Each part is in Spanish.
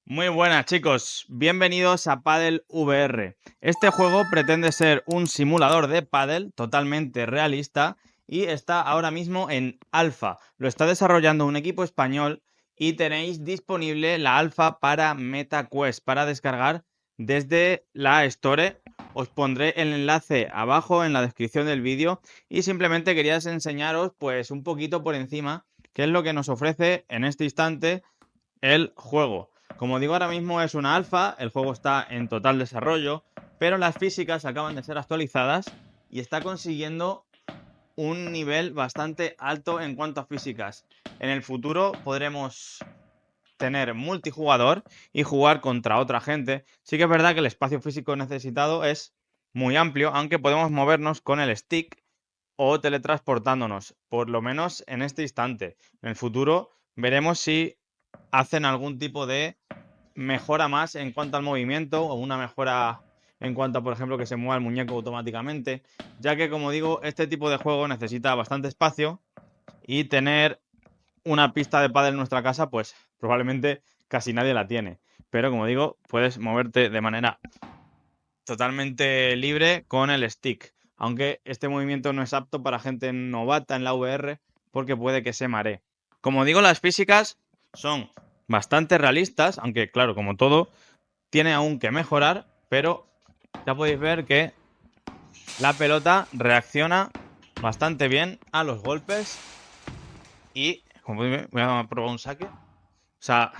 Muy buenas chicos, bienvenidos a Padel VR. Este juego pretende ser un simulador de pádel totalmente realista y está ahora mismo en alfa. Lo está desarrollando un equipo español y tenéis disponible la alfa para MetaQuest para descargar desde la Store. Os pondré el enlace abajo en la descripción del vídeo y simplemente quería enseñaros pues un poquito por encima qué es lo que nos ofrece en este instante el juego. Como digo, ahora mismo es una alfa, el juego está en total desarrollo, pero las físicas acaban de ser actualizadas y está consiguiendo un nivel bastante alto en cuanto a físicas. En el futuro podremos tener multijugador y jugar contra otra gente. Sí que es verdad que el espacio físico necesitado es muy amplio, aunque podemos movernos con el stick o teletransportándonos, por lo menos en este instante. En el futuro veremos si hacen algún tipo de mejora más en cuanto al movimiento o una mejora en cuanto a, por ejemplo, que se mueva el muñeco automáticamente, ya que, como digo, este tipo de juego necesita bastante espacio y tener una pista de pádel en nuestra casa, pues probablemente casi nadie la tiene. Pero, como digo, puedes moverte de manera totalmente libre con el stick, aunque este movimiento no es apto para gente novata en la VR porque puede que se maree. Como digo, las físicas son bastante realistas, aunque claro, como todo, tiene aún que mejorar, pero ya podéis ver que la pelota reacciona bastante bien a los golpes y, como podéis ver, voy a probar un saque. O sea,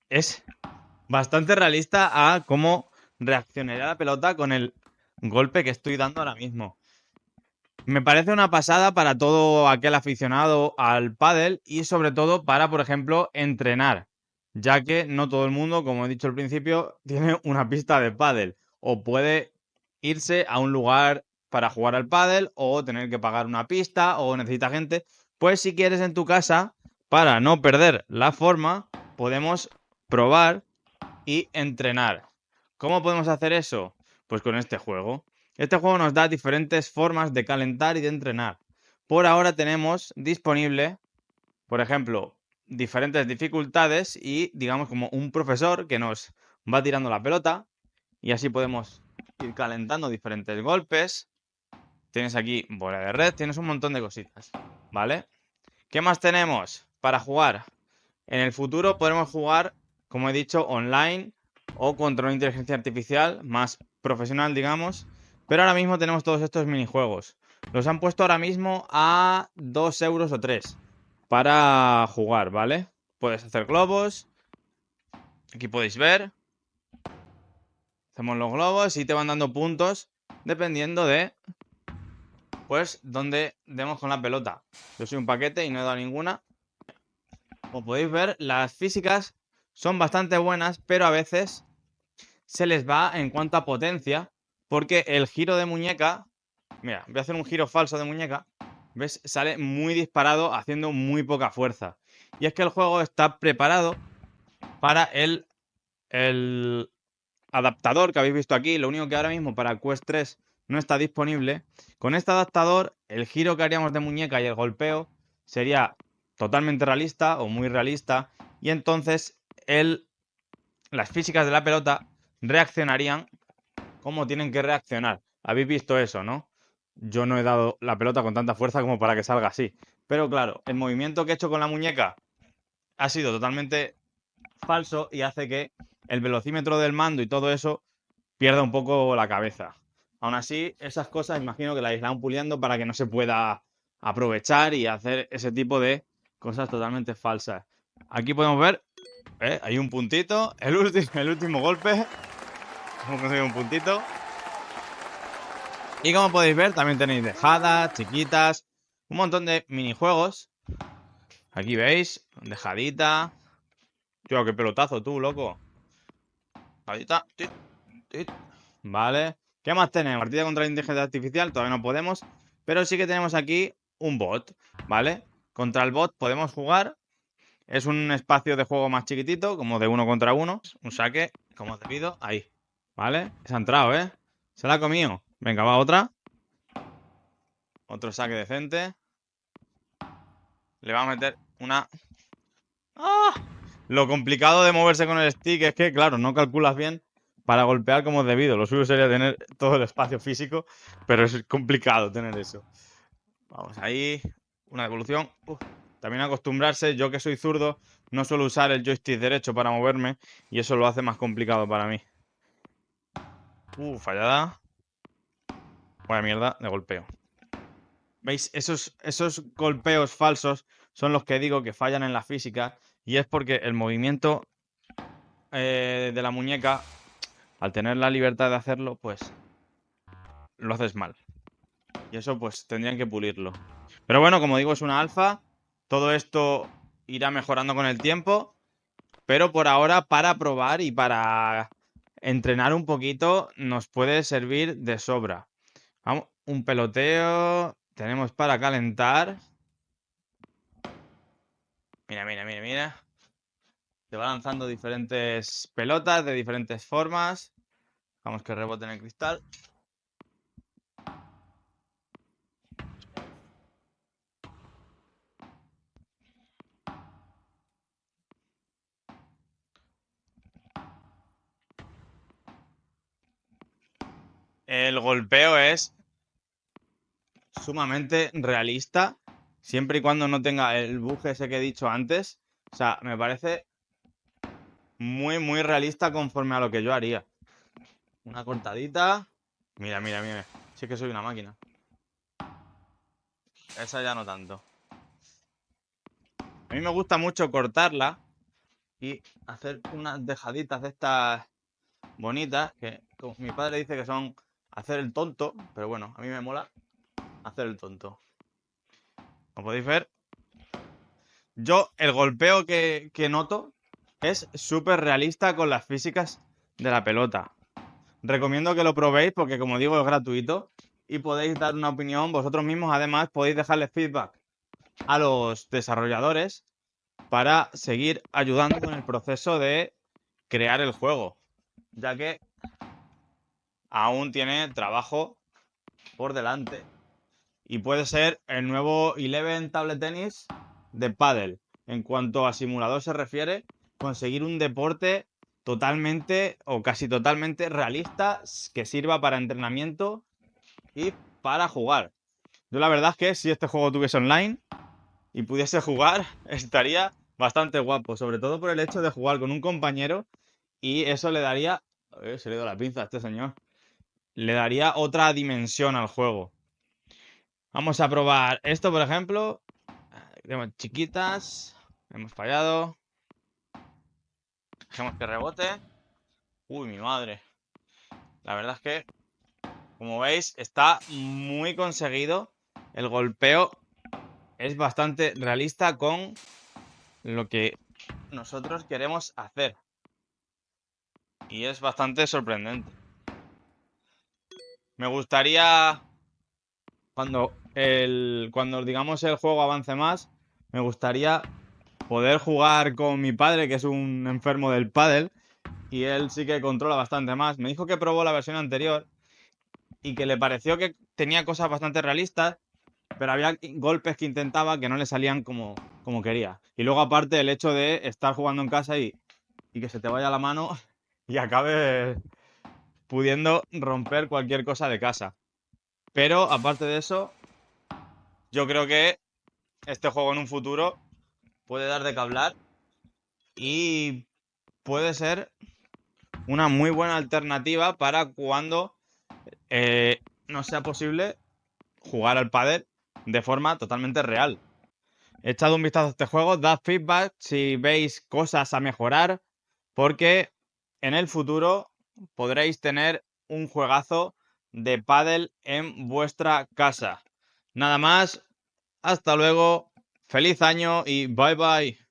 es bastante realista a cómo reaccionaría la pelota con el golpe que estoy dando ahora mismo. Me parece una pasada para todo aquel aficionado al pádel y sobre todo para, por ejemplo, entrenar, ya que no todo el mundo, como he dicho al principio, tiene una pista de pádel o puede irse a un lugar para jugar al pádel o tener que pagar una pista o necesita gente. Pues si quieres en tu casa, para no perder la forma, podemos probar y entrenar. ¿Cómo podemos hacer eso? Pues con este juego. Este juego nos da diferentes formas de calentar y de entrenar. Por ahora tenemos disponible, por ejemplo, diferentes dificultades y digamos como un profesor que nos va tirando la pelota y así podemos ir calentando diferentes golpes. Tienes aquí bola de red, tienes un montón de cositas, ¿vale? ¿Qué más tenemos para jugar? En el futuro podremos jugar, como he dicho, online o contra una inteligencia artificial más profesional, digamos. Pero ahora mismo tenemos todos estos minijuegos. Los han puesto ahora mismo a 2 euros o 3 para jugar, ¿vale? Puedes hacer globos. Aquí podéis ver. Hacemos los globos y te van dando puntos dependiendo de, pues, dónde demos con la pelota. Yo soy un paquete y no he dado ninguna. Como podéis ver, las físicas son bastante buenas, pero a veces se les va en cuanto a potencia, porque el giro de muñeca, mira, voy a hacer un giro falso de muñeca, ¿ves? Sale muy disparado haciendo muy poca fuerza. Y es que el juego está preparado para el adaptador que habéis visto aquí, lo único que ahora mismo para Quest 3 no está disponible. Con este adaptador, el giro que haríamos de muñeca y el golpeo sería totalmente realista o muy realista, y entonces las físicas de la pelota reaccionarían como tienen que reaccionar. Habéis visto eso, ¿no? Yo no he dado la pelota con tanta fuerza como para que salga así. Pero claro, el movimiento que he hecho con la muñeca ha sido totalmente falso y hace que el velocímetro del mando y todo eso pierda un poco la cabeza. Aún así, esas cosas imagino que las irán puliendo para que no se pueda aprovechar y hacer ese tipo de cosas totalmente falsas. Aquí podemos ver, hay un puntito, el último golpe, hemos conseguido un puntito. Y como podéis ver, también tenéis dejadas, chiquitas, un montón de minijuegos. Aquí veis, dejadita. Tío, qué pelotazo tú, loco. Dejadita. Tit, tit. Vale. ¿Qué más tenemos? Partida contra la inteligencia artificial, todavía no podemos. Pero sí que tenemos aquí un bot, ¿vale? Contra el bot podemos jugar. Es un espacio de juego más chiquitito, como de uno contra uno. Un saque, como debido, ahí. ¿Vale? Se ha entrado, ¿eh? Se la ha comido. Venga, va otra. Otro saque decente. Le vamos a meter una... ¡Ah! Lo complicado de moverse con el stick es que, claro, no calculas bien para golpear como es debido. Lo suyo sería tener todo el espacio físico, pero es complicado tener eso. Vamos, ahí, una devolución. También acostumbrarse, yo que soy zurdo, no suelo usar el joystick derecho para moverme y eso lo hace más complicado para mí. Fallada. Vaya mierda de golpeo. ¿Veis? Esos golpeos falsos son los que digo que fallan en la física y es porque el movimiento de la muñeca, al tener la libertad de hacerlo, pues lo haces mal. Y eso pues tendrían que pulirlo. Pero bueno, como digo, es una alfa. Todo esto irá mejorando con el tiempo. Pero por ahora, para probar y para entrenar un poquito, nos puede servir de sobra. Vamos, un peloteo. Tenemos para calentar. Mira, mira, mira, mira. Te va lanzando diferentes pelotas de diferentes formas. Vamos que rebote en el cristal. El golpeo es sumamente realista, siempre y cuando no tenga el bug ese que he dicho antes. O sea, me parece muy, muy realista conforme a lo que yo haría. Una cortadita. Mira, mira, mira. Sí que soy una máquina. Esa ya no tanto. A mí me gusta mucho cortarla y hacer unas dejaditas de estas bonitas, que como mi padre dice que son hacer el tonto, pero bueno, a mí me mola hacer el tonto. Como podéis ver, yo el golpeo que noto es súper realista con las físicas de la pelota. Recomiendo que lo probéis porque, como digo, es gratuito y podéis dar una opinión vosotros mismos. Además, podéis dejarle feedback a los desarrolladores para seguir ayudando con el proceso de crear el juego, ya que aún tiene trabajo por delante y puede ser el nuevo Eleven Table Tennis de pádel. En cuanto a simulador se refiere, conseguir un deporte totalmente o casi totalmente realista que sirva para entrenamiento y para jugar. Yo la verdad es que si este juego tuviese online y pudiese jugar, estaría bastante guapo, sobre todo por el hecho de jugar con un compañero y eso le daría... se le dio la pinza a este señor. Le daría otra dimensión al juego. Vamos a probar esto, por ejemplo. Tenemos chiquitas. Hemos fallado. Dejemos que rebote. Uy, mi madre. La verdad es que, como veis, está muy conseguido. El golpeo es bastante realista con lo que nosotros queremos hacer. Y es bastante sorprendente. Me gustaría, cuando digamos el juego avance más, me gustaría poder jugar con mi padre, que es un enfermo del pádel, y él sí que controla bastante más. Me dijo que probó la versión anterior y que le pareció que tenía cosas bastante realistas, pero había golpes que intentaba que no le salían como quería. Y luego aparte el hecho de estar jugando en casa y que se te vaya la mano y acabes pudiendo romper cualquier cosa de casa. Pero aparte de eso, yo creo que este juego en un futuro puede dar de qué hablar y puede ser una muy buena alternativa para cuando no sea posible jugar al pádel de forma totalmente real. Echad un vistazo a este juego, dad feedback si veis cosas a mejorar, porque en el futuro podréis tener un juegazo de pádel en vuestra casa. Nada más, hasta luego, feliz año y bye bye.